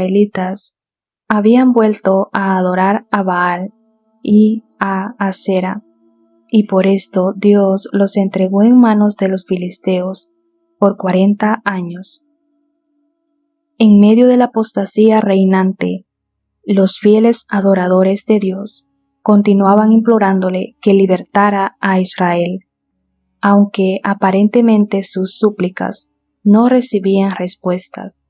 israelitas habían vuelto a adorar a Baal y a Asera, y por esto Dios los entregó en manos de los filisteos por 40 años. En medio de la apostasía reinante, los fieles adoradores de Dios continuaban implorándole que libertara a Israel, aunque aparentemente sus súplicas no recibían respuestas.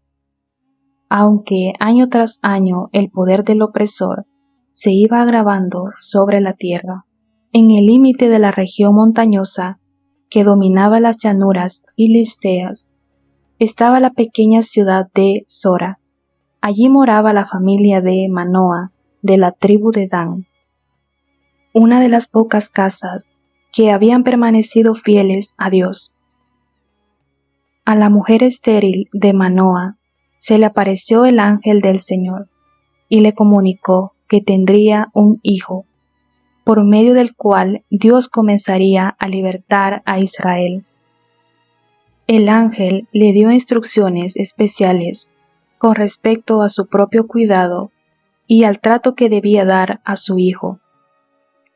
Aunque año tras año el poder del opresor se iba agravando sobre la tierra, en el límite de la región montañosa que dominaba las llanuras filisteas, estaba la pequeña ciudad de Sora. Allí moraba la familia de Manoa, de la tribu de Dan. Una de las pocas casas que habían permanecido fieles a Dios. A la mujer estéril de Manoa se le apareció el ángel del Señor y le comunicó que tendría un hijo, por medio del cual Dios comenzaría a libertar a Israel. El ángel le dio instrucciones especiales con respecto a su propio cuidado y al trato que debía dar a su hijo.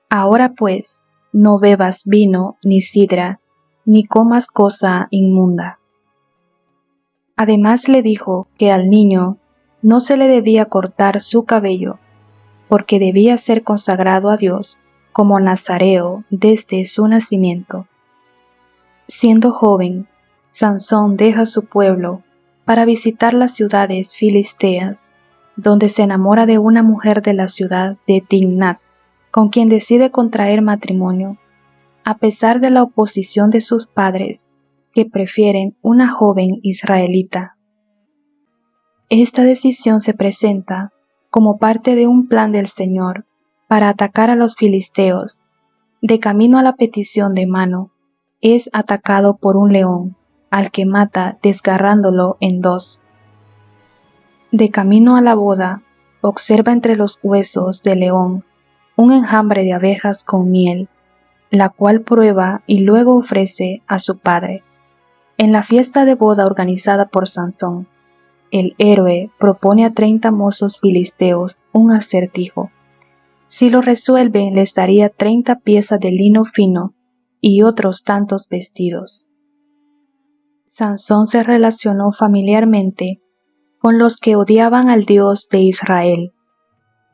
Ahora pues, no bebas vino ni sidra, ni comas cosa inmunda. Además le dijo que al niño no se le debía cortar su cabello, porque debía ser consagrado a Dios como nazareo desde su nacimiento. Siendo joven, Sansón deja su pueblo para visitar las ciudades filisteas, donde se enamora de una mujer de la ciudad de Timnat, con quien decide contraer matrimonio, a pesar de la oposición de sus padres, que prefieren una joven israelita. Esta decisión se presenta como parte de un plan del Señor para atacar a los filisteos. De camino a la petición de mano, es atacado por un león, al que mata desgarrándolo en dos. De camino a la boda, observa entre los huesos del león un enjambre de abejas con miel, la cual prueba y luego ofrece a su padre. En la fiesta de boda organizada por Sansón, el héroe propone a 30 mozos filisteos un acertijo. Si lo resuelven, les daría 30 piezas de lino fino y otros tantos vestidos. Sansón se relacionó familiarmente con los que odiaban al Dios de Israel.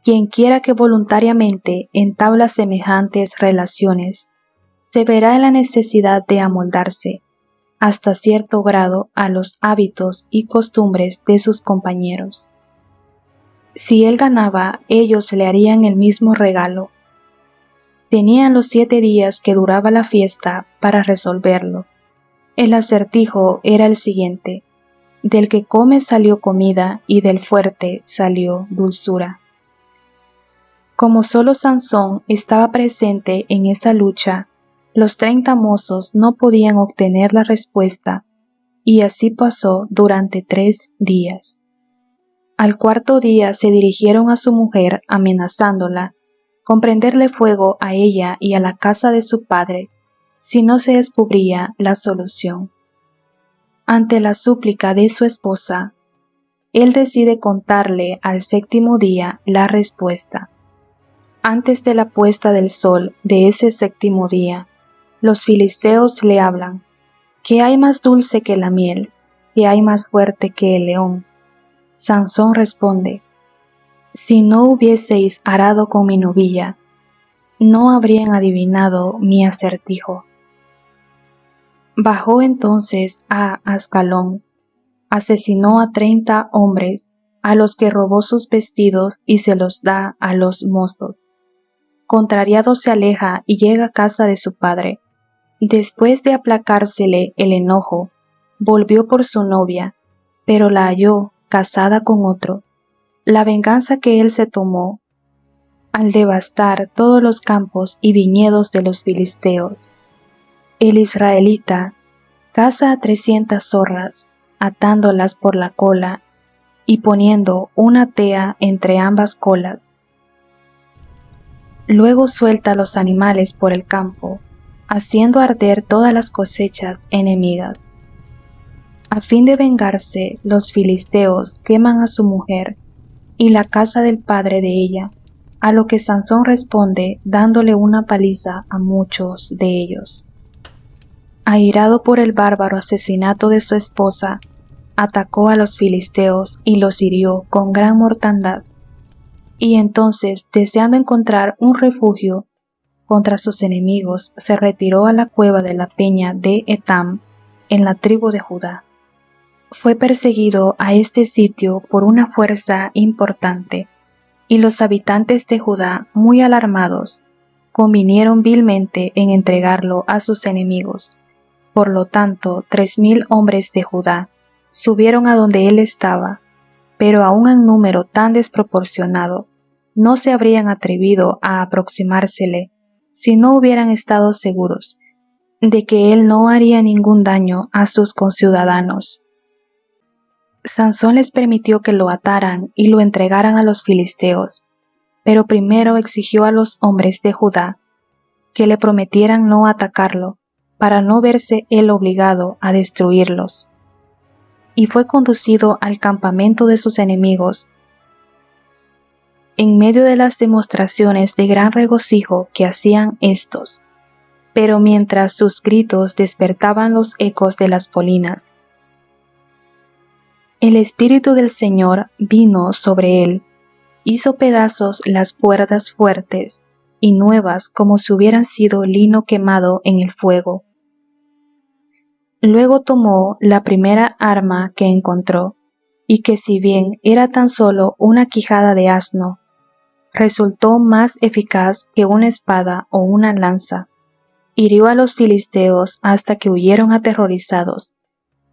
Quienquiera que voluntariamente entabla semejantes relaciones, se verá en la necesidad de amoldarse, hasta cierto grado, a los hábitos y costumbres de sus compañeros. Si él ganaba, ellos le harían el mismo regalo. Tenían los 7 días que duraba la fiesta para resolverlo. El acertijo era el siguiente: del que come salió comida y del fuerte salió dulzura. Como solo Sansón estaba presente en esa lucha, los 30 mozos no podían obtener la respuesta, y así pasó durante 3 días. Al cuarto día se dirigieron a su mujer amenazándola con prenderle fuego a ella y a la casa de su padre si no se descubría la solución. Ante la súplica de su esposa, él decide contarle al 7º día la respuesta. Antes de la puesta del sol de ese 7º día, los filisteos le hablan: ¿qué hay más dulce que la miel? ¿Qué hay más fuerte que el león? Sansón responde: si no hubieseis arado con mi novilla, no habrían adivinado mi acertijo. Bajó entonces a Ascalón, asesinó a 30 hombres, a los que robó sus vestidos y se los da a los mozos. Contrariado se aleja y llega a casa de su padre. Después de aplacársele el enojo, volvió por su novia, pero la halló casada con otro. La venganza que él se tomó al devastar todos los campos y viñedos de los filisteos. El israelita caza a 300 zorras, atándolas por la cola y poniendo una tea entre ambas colas. Luego suelta los animales por el campo, haciendo arder todas las cosechas enemigas. A fin de vengarse, los filisteos queman a su mujer y la casa del padre de ella, a lo que Sansón responde dándole una paliza a muchos de ellos. Airado por el bárbaro asesinato de su esposa, atacó a los filisteos y los hirió con gran mortandad. Y entonces, deseando encontrar un refugio contra sus enemigos, se retiró a la cueva de la peña de Etam, en la tribu de Judá. Fue perseguido a este sitio por una fuerza importante, y los habitantes de Judá, muy alarmados, convinieron vilmente en entregarlo a sus enemigos. Por lo tanto, 3000 hombres de Judá subieron a donde él estaba, pero aun en número tan desproporcionado, no se habrían atrevido a aproximársele si no hubieran estado seguros de que él no haría ningún daño a sus conciudadanos. Sansón les permitió que lo ataran y lo entregaran a los filisteos, pero primero exigió a los hombres de Judá que le prometieran no atacarlo, para no verse él obligado a destruirlos. Y fue conducido al campamento de sus enemigos. En medio de las demostraciones de gran regocijo que hacían éstos, pero mientras sus gritos despertaban los ecos de las colinas, el Espíritu del Señor vino sobre él, hizo pedazos las cuerdas fuertes y nuevas como si hubieran sido lino quemado en el fuego. Luego tomó la primera arma que encontró, y que si bien era tan solo una quijada de asno, resultó más eficaz que una espada o una lanza. Hirió a los filisteos hasta que huyeron aterrorizados,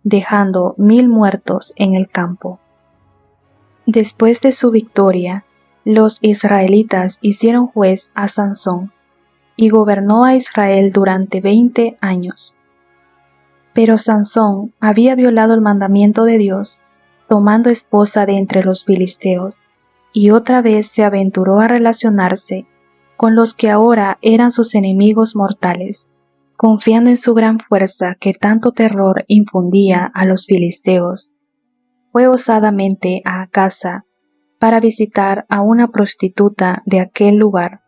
dejando 1000 muertos en el campo. Después de su victoria, los israelitas hicieron juez a Sansón, y gobernó a Israel durante 20 años. Pero Sansón había violado el mandamiento de Dios, tomando esposa de entre los filisteos, y otra vez se aventuró a relacionarse con los que ahora eran sus enemigos mortales, confiando en su gran fuerza que tanto terror infundía a los filisteos. Fue osadamente a casa para visitar a una prostituta de aquel lugar.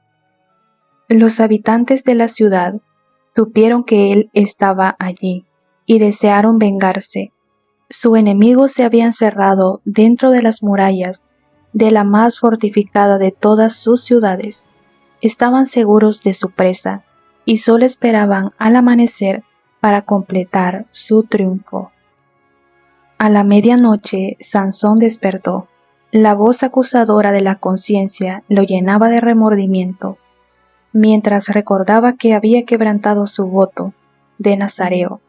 Los habitantes de la ciudad supieron que él estaba allí y desearon vengarse. Su enemigo se había encerrado dentro de las murallas de la más fortificada de todas sus ciudades. Estaban seguros de su presa y solo esperaban al amanecer para completar su triunfo. A la medianoche, Sansón despertó. La voz acusadora de la conciencia lo llenaba de remordimiento, mientras recordaba que había quebrantado su voto de nazareo,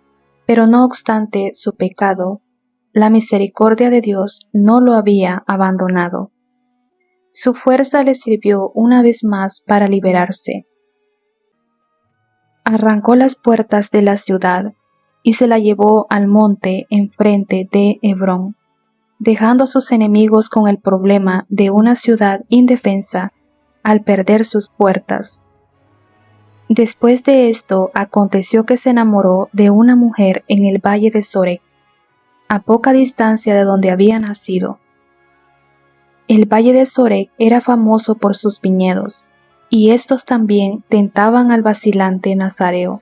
pero no obstante su pecado, la misericordia de Dios no lo había abandonado. Su fuerza le sirvió una vez más para liberarse. Arrancó las puertas de la ciudad y se la llevó al monte enfrente de Hebrón, dejando a sus enemigos con el problema de una ciudad indefensa al perder sus puertas. Después de esto, aconteció que se enamoró de una mujer en el valle de Sorek, a poca distancia de donde había nacido. El valle de Sorek era famoso por sus viñedos, y estos también tentaban al vacilante nazareo,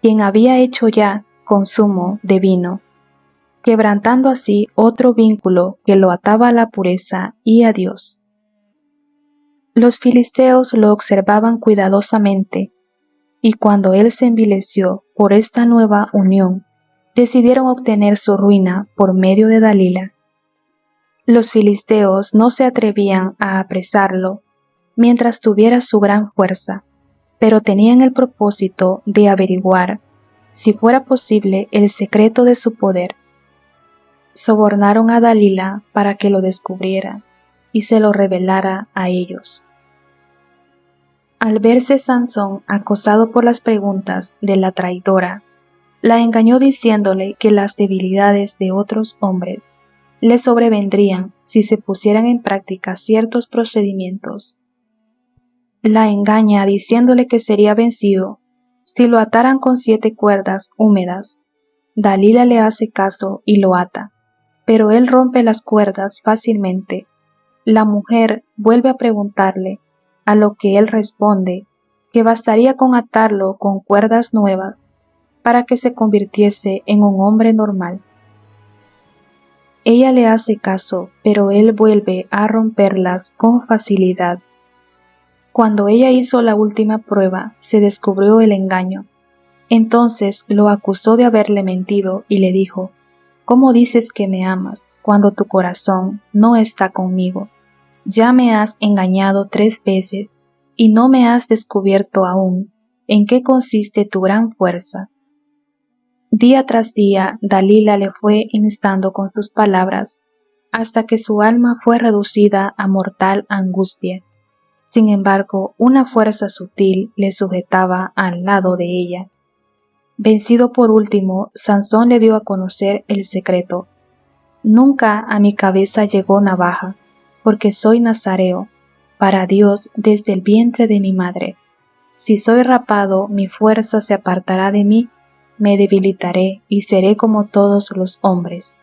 quien había hecho ya consumo de vino, quebrantando así otro vínculo que lo ataba a la pureza y a Dios. Los filisteos lo observaban cuidadosamente, y cuando él se envileció por esta nueva unión, decidieron obtener su ruina por medio de Dalila. Los filisteos no se atrevían a apresarlo mientras tuviera su gran fuerza, pero tenían el propósito de averiguar, si fuera posible, el secreto de su poder. Sobornaron a Dalila para que lo descubriera y se lo revelara a ellos. Al verse Sansón acosado por las preguntas de la traidora, la engañó diciéndole que las debilidades de otros hombres le sobrevendrían si se pusieran en práctica ciertos procedimientos. La engaña diciéndole que sería vencido si lo ataran con 7 cuerdas húmedas, Dalila le hace caso y lo ata, pero él rompe las cuerdas fácilmente. La mujer vuelve a preguntarle, a lo que él responde que bastaría con atarlo con cuerdas nuevas para que se convirtiese en un hombre normal. Ella le hace caso, pero él vuelve a romperlas con facilidad. Cuando ella hizo la última prueba, se descubrió el engaño. Entonces lo acusó de haberle mentido y le dijo, ¿cómo dices que me amas cuando tu corazón no está conmigo? Ya me has engañado 3 veces y no me has descubierto aún en qué consiste tu gran fuerza. Día tras día, Dalila le fue instando con sus palabras, hasta que su alma fue reducida a mortal angustia. Sin embargo, una fuerza sutil le sujetaba al lado de ella. Vencido por último, Sansón le dio a conocer el secreto. Nunca a mi cabeza llegó navaja, porque soy nazareo, para Dios desde el vientre de mi madre. Si soy rapado, mi fuerza se apartará de mí, me debilitaré y seré como todos los hombres.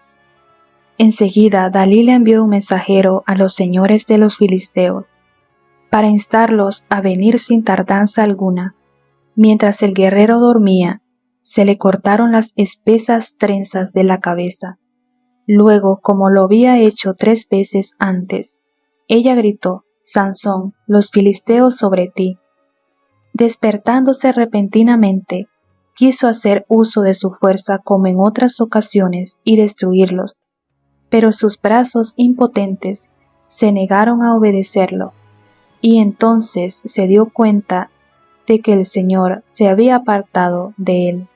Enseguida Dalila envió un mensajero a los señores de los filisteos, para instarlos a venir sin tardanza alguna. Mientras el guerrero dormía, se le cortaron las espesas trenzas de la cabeza. Luego, como lo había hecho 3 veces antes, ella gritó, Sansón, los filisteos sobre ti. Despertándose repentinamente, quiso hacer uso de su fuerza como en otras ocasiones y destruirlos, pero sus brazos impotentes se negaron a obedecerlo, y entonces se dio cuenta de que el Señor se había apartado de él.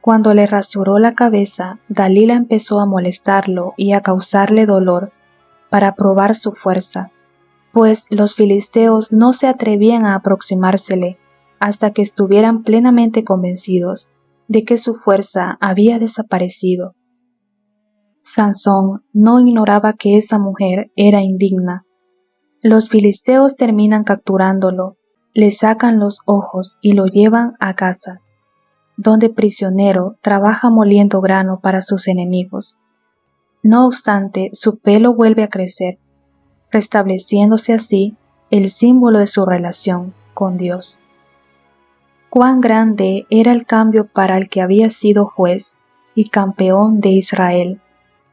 Cuando le rasuró la cabeza, Dalila empezó a molestarlo y a causarle dolor para probar su fuerza, pues los filisteos no se atrevían a aproximársele hasta que estuvieran plenamente convencidos de que su fuerza había desaparecido. Sansón no ignoraba que esa mujer era indigna. Los filisteos terminan capturándolo, le sacan los ojos y lo llevan a casa, donde prisionero trabaja moliendo grano para sus enemigos. No obstante, su pelo vuelve a crecer, restableciéndose así el símbolo de su relación con Dios. Cuán grande era el cambio para el que había sido juez y campeón de Israel,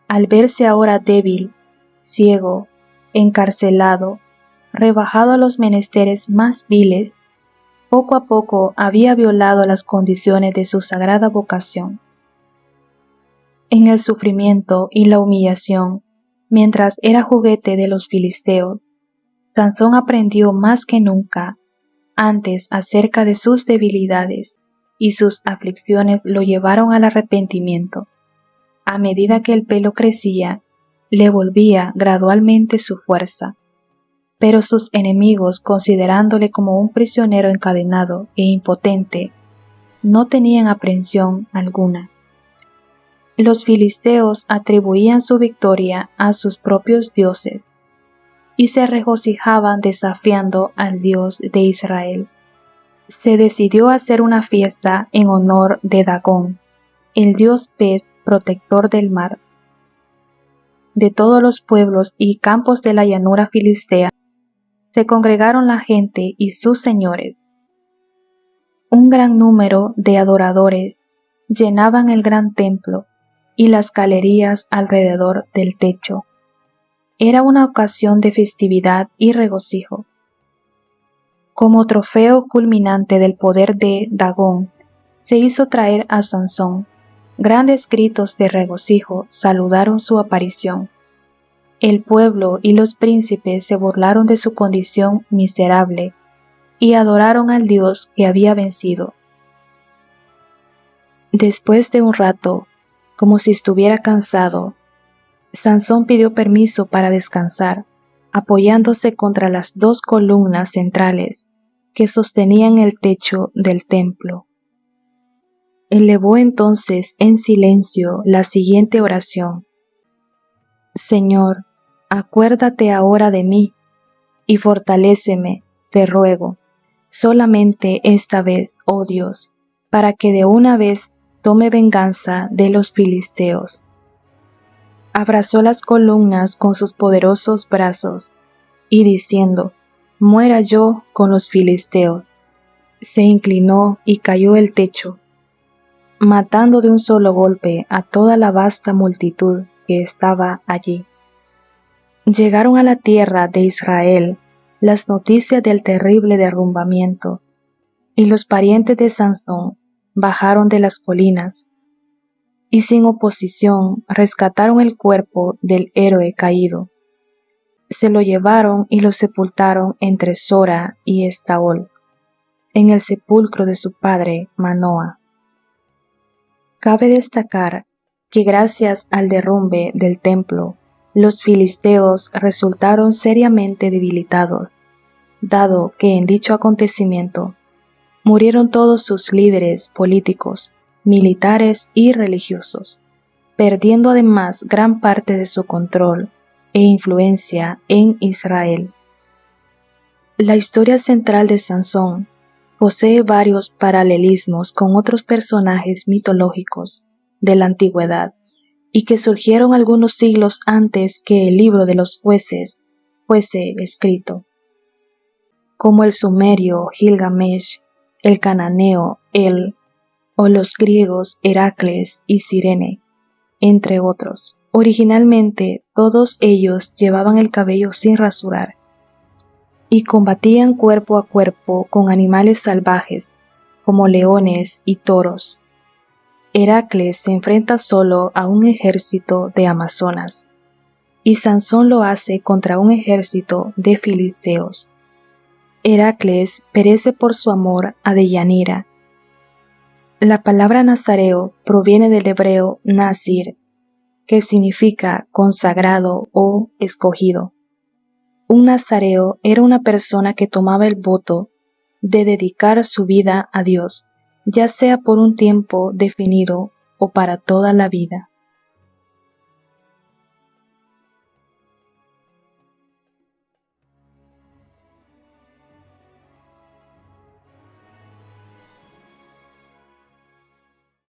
al verse ahora débil, ciego, encarcelado, rebajado a los menesteres más viles. Poco a poco había violado las condiciones de su sagrada vocación. En el sufrimiento y la humillación, mientras era juguete de los filisteos, Sansón aprendió más que nunca antes acerca de sus debilidades, y sus aflicciones lo llevaron al arrepentimiento. A medida que el pelo crecía, le volvía gradualmente su fuerza. Pero sus enemigos, considerándole como un prisionero encadenado e impotente, no tenían aprensión alguna. Los filisteos atribuían su victoria a sus propios dioses y se regocijaban desafiando al Dios de Israel. Se decidió hacer una fiesta en honor de Dagón, el dios pez protector del mar. De todos los pueblos y campos de la llanura filistea se congregaron la gente y sus señores. Un gran número de adoradores llenaban el gran templo y las galerías alrededor del techo. Era una ocasión de festividad y regocijo. Como trofeo culminante del poder de Dagón, se hizo traer a Sansón. Grandes gritos de regocijo saludaron su aparición. El pueblo y los príncipes se burlaron de su condición miserable y adoraron al Dios que había vencido. Después de un rato, como si estuviera cansado, Sansón pidió permiso para descansar, apoyándose contra las 2 columnas centrales que sostenían el techo del templo. Elevó entonces en silencio la siguiente oración: Señor, acuérdate ahora de mí y fortaléceme, te ruego, solamente esta vez, oh Dios, para que de una vez tome venganza de los filisteos. Abrazó las columnas con sus poderosos brazos, y diciendo, muera yo con los filisteos, se inclinó y cayó el techo, matando de un solo golpe a toda la vasta multitud que estaba allí. Llegaron a la tierra de Israel las noticias del terrible derrumbamiento, y los parientes de Sansón bajaron de las colinas, y sin oposición rescataron el cuerpo del héroe caído. Se lo llevaron y lo sepultaron entre Sora y Estaol, en el sepulcro de su padre Manoa. Cabe destacar que gracias al derrumbe del templo, los filisteos resultaron seriamente debilitados, dado que en dicho acontecimiento murieron todos sus líderes políticos, militares y religiosos, perdiendo además gran parte de su control e influencia en Israel. La historia central de Sansón posee varios paralelismos con otros personajes mitológicos de la antigüedad y que surgieron algunos siglos antes que el libro de los jueces fuese escrito, como el sumerio Gilgamesh, el cananeo El, o los griegos Heracles y Cirene, entre otros. Originalmente, todos ellos llevaban el cabello sin rasurar y combatían cuerpo a cuerpo con animales salvajes, como leones y toros. Heracles se enfrenta solo a un ejército de amazonas, y Sansón lo hace contra un ejército de filisteos. Heracles perece por su amor a Deyanira. La palabra nazareo proviene del hebreo nazir, que significa consagrado o escogido. Un nazareo era una persona que tomaba el voto de dedicar su vida a Dios, ya sea por un tiempo definido o para toda la vida.